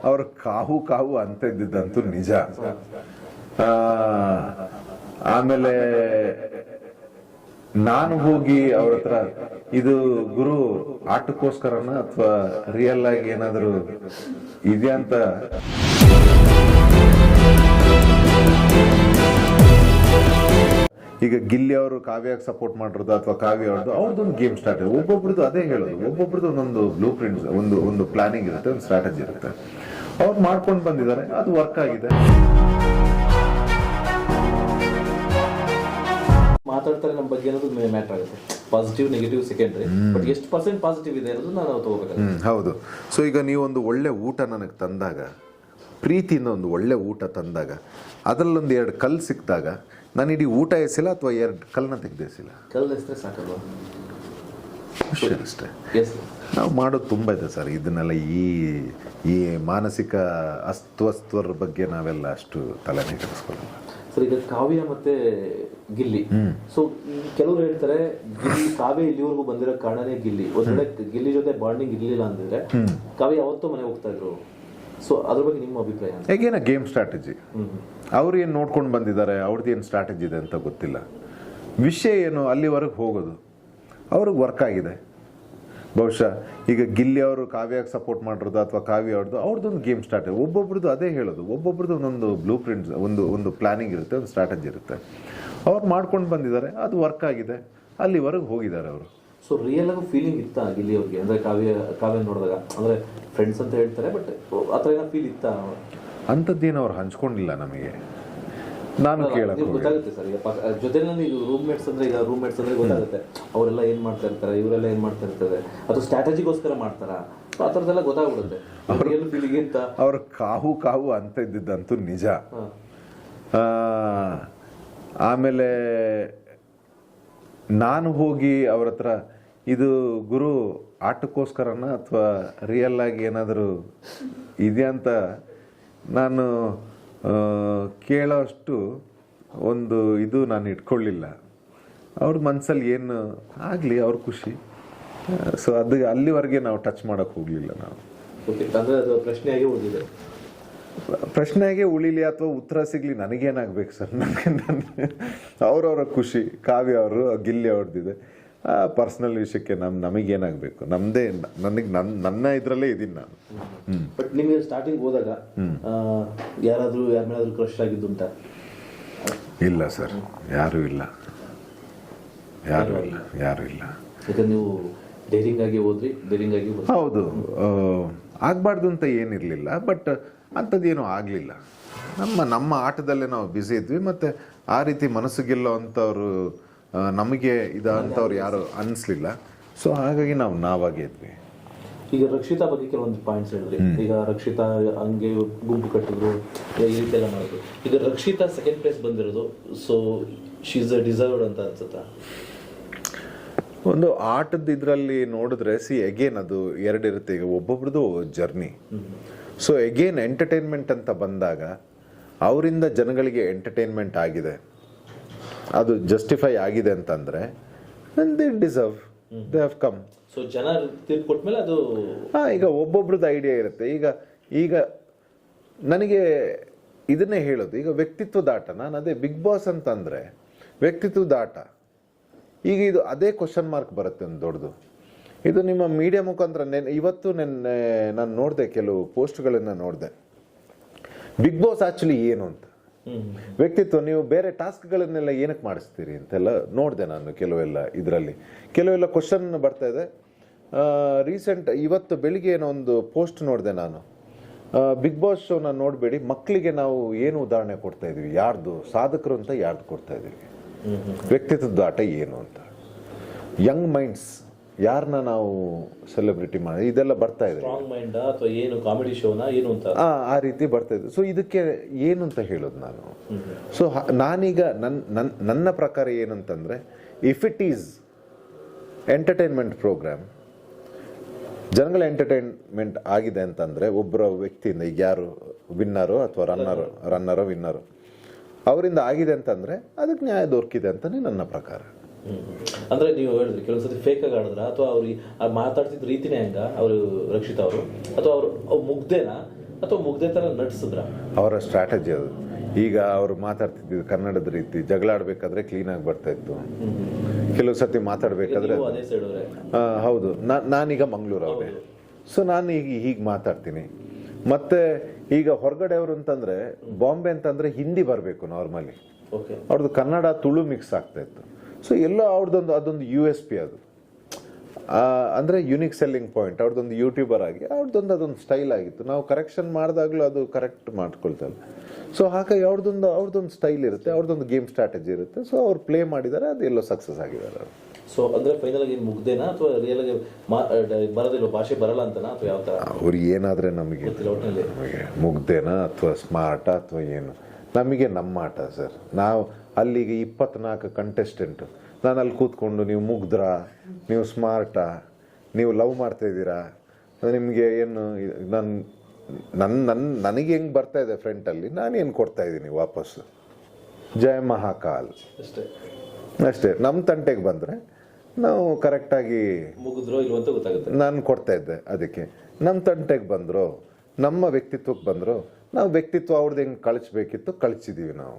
ಅವ್ರ ಕಾವು ಕಾವು ಅಂತ ಇದ್ದಿದ್ದಂತೂ ನಿಜ. ಆಮೇಲೆ ನಾನು ಹೋಗಿ ಅವ್ರ ಹತ್ರ ಇದು ಗುರು ಆಟಕ್ಕೋಸ್ಕರನ ಅಥವಾ ರಿಯಲ್ ಆಗಿ ಏನಾದ್ರು ಇದೆಯಾ ಅಂತ ಈಗ ಗಿಲ್ಲಿ ಅವರು ಕಾವ್ಯಕ್ಕೆ ಸಪೋರ್ಟ್ ಮಾಡಿರೋದು ಅಥವಾ ಕಾವ್ಯ ಅವ್ರದ್ದೊಂದು ಗೇಮ್ ಸ್ಟಾರ್ಟ್ ಇದೆ. ಒಬ್ಬೊಬ್ರದ್ದು ಅದೇ ಹೇಳೋದು, ಒಬ್ಬೊಬ್ರದ್ದು ಒಂದೊಂದು ಬ್ಲೂ ಪ್ರಿಂಟ್ಸ್, ಒಂದು ಪ್ಲಾನಿಂಗ್ ಇರುತ್ತೆ, ಒಂದು ಸ್ಟ್ರಾಟಜಿ ಇರುತ್ತೆ. ಅವ್ರು ಮಾಡ್ಕೊಂಡು ಬಂದಿದ್ದಾರೆ, ಅದು ವರ್ಕ್ ಆಗಿದೆ. ಮಾತಾಡ್ತಾರೆ ನಮ್ಮ ಬಗ್ಗೆ ಅನ್ನೋದು ಮ್ಯಾಟರ್ ಆಗುತ್ತೆ. ಪಾಸಿಟಿವ್ ನೆಗೆಟಿವ್ ಸೆಕೆಂಡ್ರಿ, ಬಟ್ ಎಷ್ಟು ಪರ್ಸೆಂಟ್ ಪಾಸಿಟಿವ್ ಇದೆ ಅನ್ನೋದು ನಾವು ತಗೋಬೇಕು. ಹೌದು. ಸೊ ಈಗ ನೀವೊಂದು ಒಳ್ಳೆ ಊಟ ನನಗೆ ತಂದಾಗ, ಪ್ರೀತಿಯಿಂದ ಒಂದು ಒಳ್ಳೆ ಊಟ ತಂದಾಗ, ಅದರಲ್ಲೊಂದು 2 ಕಲ್ಲು ಸಿಕ್ಕಿದಾಗ ನಾನು ಇಡೀ ಊಟ ಎಸಿಲ್ಲ ಅಥವಾ 2 ಕಲ್ಲನ್ನ ತೆಗೆದೇಸಿಲ್ಲ, ಕಲ್ಲು ಎಷ್ಟೇ ಸಾಕಲ್ವ ಅಷ್ಟೇ. ನಾವು ಮಾಡೋದು ತುಂಬ ಇದೆ ಸರ್. ಇದನ್ನೆಲ್ಲ ಈ ಮಾನಸಿಕ ಅಸ್ವಸ್ಥರ ಬಗ್ಗೆ ನಾವೆಲ್ಲ ಅಷ್ಟು ತಲೆನೇ ಕೆಡಿಸ್ಕೊಳ್ಳಲ್ಲ ಸರ್. ಈಗ ಕಾವ್ಯ ಮತ್ತೆ ಗಿಲ್ಲಿ, ಸೊ ಕೆಲವರು ಹೇಳ್ತಾರೆ ಗಿಲ್ಲಿ ಕಾವ್ಯ ಇಲ್ಲಿವರೆಗೂ ಬಂದಿರೋ ಕಾರಣನೇ ಗಿಲ್ಲಿ. ಒಂದ್ ವೇಳೆ ಗಿಲ್ಲಿ ಜೊತೆ ಬಾಂಡಿಂಗ್ ಇರ್ಲಿಲ್ಲ ಅಂದಿದ್ರೆ ಕಾವ್ಯ ಯಾವತ್ತೂ ಮನೆ ಹೋಗ್ತಾ ಇದ್ರು. ಸೊ ಅದ್ರ ಬಗ್ಗೆ ನಿಮ್ಮ ಅಭಿಪ್ರಾಯ? ಹೇಗೇನ ಗೇಮ್ ಸ್ಟ್ರಾಟಜಿ, ಅವ್ರು ಏನು ನೋಡ್ಕೊಂಡು ಬಂದಿದ್ದಾರೆ, ಅವ್ರದ್ದು ಏನು ಸ್ಟ್ರಾಟಜಿ ಇದೆ ಅಂತ ಗೊತ್ತಿಲ್ಲ. ವಿಷಯ ಏನು, ಅಲ್ಲಿವರೆಗೆ ಹೋಗೋದು ಅವ್ರಿಗೆ ವರ್ಕ್ ಆಗಿದೆ. ಬಹುಶಃ ಈಗ ಗಿಲ್ಲಿ ಅವರು ಕಾವ್ಯಕ್ಕೆ ಸಪೋರ್ಟ್ ಮಾಡಿರೋದು ಅಥವಾ ಕಾವ್ಯ ಅವ್ರದ್ದೊಂದು ಗೇಮ್ ಸ್ಟಾರ್ಟ್ ಇದೆ. ಒಬ್ಬೊಬ್ರದ್ದು ಅದೇ ಹೇಳೋದು, ಒಬ್ಬೊಬ್ರದ್ದು ಒಂದೊಂದು ಬ್ಲೂ ಪ್ರಿಂಟ್ಸ್, ಒಂದು ಪ್ಲಾನಿಂಗ್ ಇರುತ್ತೆ, ಒಂದು ಸ್ಟ್ರಾಟಜಿ ಇರುತ್ತೆ. ಅವ್ರು ಮಾಡ್ಕೊಂಡು ಬಂದಿದ್ದಾರೆ, ಅದು ವರ್ಕ್ ಆಗಿದೆ, ಅಲ್ಲಿವರೆಗೆ ಹೋಗಿದ್ದಾರೆ ಅವರು. ಸೊ ರಿಯಲ್ ಆಗಿ ಫೀಲಿಂಗ್ ಇತ್ತಾ ಗಿಲ್ಲಿ ಅವ್ರಿಗೆ? ಅಂದ್ರೆ ಕಾವ್ಯ ನೋಡಿದಾಗ, ಅಂದ್ರೆ ಫ್ರೆಂಡ್ಸ್ ಅಂತ ಹೇಳ್ತಾರೆ, ಬಟ್ ಆ ಥರ ಏನೋ ಫೀಲ್ ಇತ್ತಾ? ಅಂಥದ್ದೇನು ಅವ್ರು ಹಂಚ್ಕೊಂಡಿಲ್ಲ ನಮಗೆ. ನಾನು ಕೇಳಕ್ಕೆ ಗೊತ್ತಾಗುತ್ತೆ ಸರ್. ಈಗ ಜೊತೆನಲ್ಲಿ ರೂಮ್ಮೇಟ್ಸ್ ಅಂದ್ರೆ ಗೊತ್ತಾಗುತ್ತೆ ಅವರೆಲ್ಲ ಏನ್ ಮಾಡ್ತಾ ಇರ್ತಾರೆ, ಇವರೆಲ್ಲ ಏನ್ ಮಾಡ್ತಾ ಇರ್ತಾರೆ, ಅಥವಾ ಸ್ಟ್ರಾಟಜಿಗೋಸ್ಕರ ಮಾಡ್ತಾರ, ಆ ಥರದ್ದೆಲ್ಲ ಗೊತ್ತಾಗ್ಬಿಡುತ್ತೆ. ಅವ್ರ ಕಾವು ಕಾವು ಅಂತ ಇದ್ದಿದ್ದಂತೂ ನಿಜ. ಆಮೇಲೆ ನಾನು ಹೋಗಿ ಅವ್ರ ಹತ್ರ ಇದು ಗುರು ಆಟಕ್ಕೋಸ್ಕರನ ಅಥವಾ ರಿಯಲ್ ಆಗಿ ಏನಾದರೂ ಇದೆಯಾ ಅಂತ ನಾನು ಕೇಳೋಷ್ಟು ಒಂದು ಇದು ನಾನು ಇಟ್ಕೊಳ್ಳಿಲ್ಲ. ಅವ್ರ ಮನಸ್ಸಲ್ಲಿ ಏನು ಆಗಲಿ, ಅವ್ರ ಖುಷಿ. ಸೊ ಅದು ಅಲ್ಲಿವರೆಗೆ ನಾವು ಟಚ್ ಮಾಡೋಕ್ಕೆ ಹೋಗಲಿಲ್ಲ ನಾವು. ಪ್ರಶ್ನೆಗೆ ಉಳಿಲಿ ಅಥವಾ ಉತ್ತರ ಸಿಗಲಿ, ನನಗೇನಾಗಬೇಕು ಸರ್? ಅವ್ರವ್ರ ಖುಷಿ. ಕಾವ್ಯ ಅವರು ಗಿಲ್ಲಿ ಅವ್ರದ್ದಿದೆ, ಪರ್ಸನಲ್ ವಿಷಯಕ್ಕೆ ನಮಗೇನಾಗಬೇಕು? ನಮ್ಮದೇ ನನ್ನ ಇದರಲ್ಲೇ ಇದ್ದೀನಿ ನಾನು. ಬಟ್ ನಿಮಗೆ ಸ್ಟಾರ್ಟಿಂಗ್ ಹೋದಾಗ ಯಾರ ಮೇಲಾದ್ರೂ ಕ್ರಶ್ ಆಗಿದ್ದುಂಟ? ಇಲ್ಲ ಸರ್, ಯಾರೂ ಇಲ್ಲ. ಯಾಕಂದ್ರೆ ನೀವು ಡೇರಿಂಗ್ ಆಗಿ ಹೋದ್ರಿ, ಡೇರಿಂಗ್ ಆಗಿ ಹೌದು, ಆಗಬಾರ್ದು ಅಂತ ಏನಿರಲಿಲ್ಲ. ಬಟ್ ಅಂಥದ್ದೇನೂ ಆಗಲಿಲ್ಲ. ನಮ್ಮ ಆಟದಲ್ಲೇ ನಾವು ಬ್ಯುಸಿ ಇದ್ವಿ. ಮತ್ತು ಆ ರೀತಿ ಮನಸ್ಸು ಗೆಲ್ಲೋ ಅಂಥವ್ರು ನಮಗೆ ಅಂಥವ್ರು ಯಾರು ಅನ್ನಿಸ್ಲಿಲ್ಲ. ಸೊ ಹಾಗಾಗಿ ನಾವಾಗೇ ಇದ್ವಿ. ಈಗ ರಕ್ಷಿತಾ ಬಗ್ಗೆ ಕೆಲವೊಂದು ಪಾಯಿಂಟ್ಸ್ ಹೇಳಿದ್ರಿ. ಈಗ ರಕ್ಷಿತಾ ಹಂಗೆ ಗುಂಪು ಕಟ್ಟಿದ್ರು, ಈ ರೀತಿ ಎಲ್ಲ ಮಾಡಿದ್ರು. ಈಗ ರಕ್ಷಿತಾ ಸೆಕೆಂಡ್ ಪ್ಲೇಸ್ ಬಂದಿರೋದು, ಸೊ ಶಿ ಇಸ್ ಡಿಸರ್ವ್ಡ್ ಅಂತ ಅನ್ಸುತ್ತಾ? ಒಂದು ಆಟದ ಇದರಲ್ಲಿ ನೋಡಿದ್ರೆ ಅಗೇನ್ ಅದು 2 ಇರುತ್ತೆ. ಈಗ ಒಬ್ಬೊಬ್ರದ್ದು ಜರ್ನಿ. ಸೊ ಅಗೇನ್ ಎಂಟರ್ಟೈನ್ಮೆಂಟ್ ಅಂತ ಬಂದಾಗ ಅವರಿಂದ ಜನಗಳಿಗೆ ಎಂಟರ್ಟೈನ್ಮೆಂಟ್ ಆಗಿದೆ, ಅದು ಜಸ್ಟಿಫೈ ಆಗಿದೆ ಅಂತಂದರೆ they deserve, they have come. So ಜನ ತೀರ್ಪು ಕೊಟ್ಮೇಲೆ ಅದು ಈಗ ಒಬ್ಬೊಬ್ರದ್ದು ಐಡಿಯಾ ಇರುತ್ತೆ. ಈಗ ನನಗೆ ಇದನ್ನೇ ಹೇಳೋದು, ಈಗ ವ್ಯಕ್ತಿತ್ವದ ಆಟ. ನಾನು ಅದೇ ಬಿಗ್ ಬಾಸ್ ಅಂತಂದರೆ ವ್ಯಕ್ತಿತ್ವದ ಆಟ. ಈಗ ಇದು ಅದೇ ಕ್ವಶನ್ ಮಾರ್ಕ್ ಬರುತ್ತೆ ಒಂದು ದೊಡ್ಡದು. ಇದು ನಿಮ್ಮ ಮೀಡಿಯಾ ಮುಖಾಂತರ ಇವತ್ತು ನಾನು ನೋಡಿದೆ, ಕೆಲವು ಪೋಸ್ಟ್ಗಳನ್ನು ನೋಡಿದೆ. ಬಿಗ್ ಬಾಸ್ ಆ್ಯಕ್ಚುಲಿ ಏನು ಅಂತ, ವ್ಯಕ್ತಿತ್ವ. ನೀವು ಬೇರೆ ಟಾಸ್ಕ್ಗಳನ್ನೆಲ್ಲ ಏನಕ್ಕೆ ಮಾಡಿಸ್ತೀರಿ ಅಂತೆಲ್ಲ ನೋಡಿದೆ ನಾನು. ಕೆಲವೆಲ್ಲ ಕ್ವಶನ್ ಬರ್ತಾ ಇದೆ. ಇವತ್ತು ಬೆಳಿಗ್ಗೆ ಏನೋ ಒಂದು ಪೋಸ್ಟ್ ನೋಡಿದೆ ನಾನು. ಬಿಗ್ ಬಾಸ್ ಶೋನ ನೋಡಬೇಡಿ, ಮಕ್ಕಳಿಗೆ ನಾವು ಏನು ಉದಾಹರಣೆ ಕೊಡ್ತಾ ಇದೀವಿ, ಯಾರ್ದು ಸಾಧಕರು ಅಂತ ಯಾರ್ದು ಕೊಡ್ತಾ ಇದೀವಿ, ವ್ಯಕ್ತಿತ್ವದ ಆಟ ಏನು ಅಂತ. ಯಂಗ್ ಮೈಂಡ್ಸ್ ಯಾರನ್ನ ನಾವು ಸೆಲೆಬ್ರಿಟಿ ಮಾಡಿ ಇದೆಲ್ಲ ಬರ್ತಾ ಇದೆ. ಏನು ಕಾಮಿಡಿ ಶೋನ ಏನು ಅಂತ ಆ ರೀತಿ ಬರ್ತಾ ಇದೆ. ಸೊ ಇದಕ್ಕೆ ಏನು ಅಂತ ಹೇಳೋದು ನಾನು. ಸೊ ನಾನೀಗ ನನ್ನ ಪ್ರಕಾರ ಏನಂತಂದ್ರೆ, if it is entertainment program, ಜನಗಳ ಎಂಟರ್ಟೈನ್ಮೆಂಟ್ ಆಗಿದೆ ಅಂತಂದ್ರೆ ಒಬ್ಬರ ವ್ಯಕ್ತಿಯಿಂದ, ಈಗ ಯಾರು ವಿನ್ನರು ಅಥವಾ ರನ್ನರೋ ವಿನ್ನರು ಅವರಿಂದ ಆಗಿದೆ ಅಂತಂದ್ರೆ ಅದಕ್ಕೆ ನ್ಯಾಯ ದೊರಕಿದೆ ಅಂತಾನೆ ನನ್ನ ಪ್ರಕಾರ. ಅಂದ್ರೆ ನೀವು ಹೇಳಿದ್ರಿ ಕೆಲವೊಂದ್ಸತಿ ಫೇಕ್ ಆಗಿ ಆಡಿದ್ರ, ಅಥವಾ ಅವ್ರಿಗೆ ಮಾತಾಡ್ತಿದ್ದ ರೀತಿನೇ ಹಂಗ ಅವರು ರಕ್ಷಿತಾ ಅವರು, ಅಥವಾ ಅವ್ರು ಮುಗ್ದೇನಾ, ಅಥವಾ ಮುಗ್ದೆ ತರ ನಡ್ಸಿದ್ರ? ಅವರ ಸ್ಟ್ರಾಟಜಿ ಅದು. ಈಗ ಅವರು ಮಾತಾಡ್ತಿದ್ದು ಕನ್ನಡದ ರೀತಿ, ಜಗಳ ಆಡ್ಬೇಕಾದ್ರೆ ಕ್ಲೀನಾಗಿ ಬರ್ತಾ ಇತ್ತು, ಕೆಲವು ಸತಿ ಮಾತಾಡ್ಬೇಕಾದ್ರೆ ಅದೇ ಸೈಡ್ ಅವರೇ? ಹೌದು, ನಾನೀಗ ಮಂಗಳೂರು ಅವರೇ, ಸೊ ನಾನು ಈಗ ಹೀಗೆ ಮಾತಾಡ್ತೀನಿ. ಮತ್ತೆ ಈಗ ಹೊರಗಡೆ ಅವರು ಅಂತಂದ್ರೆ ಬಾಂಬೆ ಅಂತಂದ್ರೆ ಹಿಂದಿ ಬರಬೇಕು ನಾರ್ಮಲಿ, ಅವ್ರದ್ದು ಕನ್ನಡ ತುಳು ಮಿಕ್ಸ್ ಆಗ್ತಾ ಇತ್ತು. ಸೊ ಎಲ್ಲೋ ಅವ್ರದ್ದೊಂದು ಅದೊಂದು USP ಅದು, ಅಂದರೆ ಯುನಿಕ್ ಸೆಲ್ಲಿಂಗ್ ಪಾಯಿಂಟ್. ಅವ್ರದ್ದೊಂದು ಯೂಟ್ಯೂಬರ್ ಆಗಿ ಅದೊಂದು ಸ್ಟೈಲ್ ಆಗಿತ್ತು. ನಾವು ಕರೆಕ್ಷನ್ ಮಾಡಿದಾಗಲೂ ಅದು ಕರೆಕ್ಟ್ ಮಾಡ್ಕೊಳ್ತಾರೆ. ಸೊ ಹಾಗಾಗಿ ಅವ್ರದ್ದೊಂದು ಸ್ಟೈಲ್ ಇರುತ್ತೆ, ಅವ್ರದ್ದೊಂದು ಗೇಮ್ ಸ್ಟ್ರಾಟಜಿ ಇರುತ್ತೆ. ಸೊ ಅವ್ರು ಪ್ಲೇ ಮಾಡಿದ್ದಾರೆ, ಅದು ಎಲ್ಲೋ ಸಕ್ಸಸ್ ಆಗಿದ್ದಾರೆ ಅವರು. ಸೊ ಅಂದ್ರೆ ಫೈನಲ್ ಆಗಿ ಮುಗ್ದೇನಾ ಅಥವಾ ರಿಯಲ್ ಆಗಿ ಬರೋದಿಲ್ಲ, ಭಾಷೆ ಬರಲ್ಲ ಅಂತನಾ ಅಥವಾ ಯಾವ ತರ? ಅವ್ರು ಏನಾದ್ರೆ ನಮಗೆ ಮುಗ್ದೇನಾ ಅಥವಾ ಸ್ಮಾರ್ಟಾ ಅಥವಾ ಏನು, ನಮಗೆ ನಮ್ಮ ಆಟ ಸರ್. ನಾವು ಅಲ್ಲಿಗೆ 24 ಕಂಟೆಸ್ಟೆಂಟು, ನಾನು ಅಲ್ಲಿ ಕೂತ್ಕೊಂಡು ನೀವು ಮುಗ್ದ್ರಾ, ನೀವು ಸ್ಮಾರ್ಟಾ, ನೀವು ಲವ್ ಮಾಡ್ತಾ ಇದ್ದೀರಾ, ನಿಮಗೆ ಏನು, ನನಗೆ ಹೆಂಗೆ ಬರ್ತಾ ಇದೆ ಫ್ರಂಟಲ್ಲಿ, ನಾನೇನು ಕೊಡ್ತಾ ಇದ್ದೀನಿ ವಾಪಸ್ಸು, ಜಯ ಮಹಾಕಾಲ್ ಅಷ್ಟೇ. ನಮ್ಮ ತಂಟೆಗೆ ಬಂದರೆ ನಾವು ಕರೆಕ್ಟಾಗಿ ಮುಗಿದ್ರೋ ಇಲ್ವೋ ಅಂತ ಗೊತ್ತಾಗುತ್ತೆ. ನಾನು ಕೊಡ್ತಾ ಇದ್ದೆ. ಅದಕ್ಕೆ ನಮ್ಮ ತಂಟೆಗೆ ಬಂದರು, ನಮ್ಮ ವ್ಯಕ್ತಿತ್ವಕ್ಕೆ ಬಂದರು, ನಾವು ವ್ಯಕ್ತಿತ್ವ ಅವ್ರದ್ದು ಹೆಂಗೆ ಕಳಿಸ್ಬೇಕಿತ್ತು ಕಳಿಸಿದ್ದೀವಿ ನಾವು.